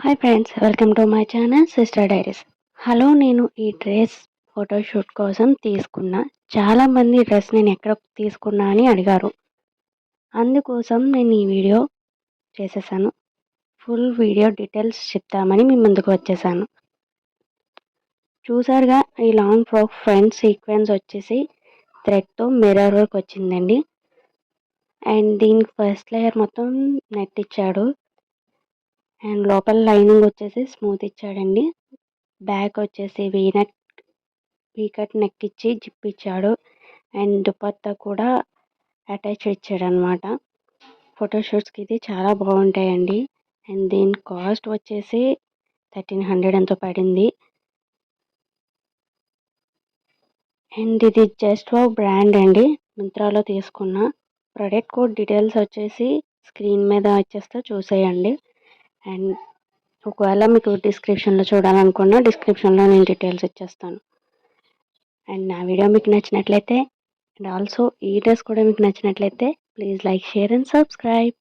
Hi friends, welcome to my channel sister diaries. Hello, నేను ఈ dress photoshoot కోసం తీసుకున్నా. చాలామంది డ్రెస్ నేను ఎక్కడ తీసుకున్నా అని అడిగారు. అందుకోసం నేను ఈ వీడియో చేసేసాను. ఫుల్ వీడియో డీటెయిల్స్ చెప్తామని మీ ముందుకు వచ్చేసాను. చూసారుగా, ఈ లాంగ్ ఫ్రాక్ ఫ్రంట్ సీక్వెన్స్ వచ్చేసి థ్రెడ్తో మిర్రర్ వర్క్ వచ్చిందండి. అండ్ దీనికి ఫస్ట్ లేయర్ మొత్తం నెట్ ఇచ్చాడు. అండ్ లోపల లైనింగ్ వచ్చేసి స్మూత్ ఇచ్చాడండి. బ్యాక్ వచ్చేసి వీకట్ నెక్ ఇచ్చి జిప్ ఇచ్చాడు. అండ్ దుపట్టా కూడా అటాచ్ ఇచ్చాడు అనమాట. ఫోటోషూట్స్కి ఇది చాలా బాగుంటాయండి. అండ్ దీని కాస్ట్ వచ్చేసి 1300 ఎంతో పడింది. అండ్ ఇది జస్ట్ ఫర్ బ్రాండ్ అండి, మింత్రాలో తీసుకున్న. ప్రొడక్ట్ కోడ్ డీటెయిల్స్ వచ్చేసి స్క్రీన్ మీద వచ్చేస్తే చూసేయండి. అండ్ ఒకవేళ మీకు డిస్క్రిప్షన్లో చూడాలనుకున్నా డిస్క్రిప్షన్లో నేను డీటెయిల్స్ ఇచ్చేస్తాను. అండ్ నా వీడియో మీకు నచ్చినట్లయితే అండ్ ఆల్సో ఈ డ్రెస్ కూడా మీకు నచ్చినట్లయితే please like, share and subscribe.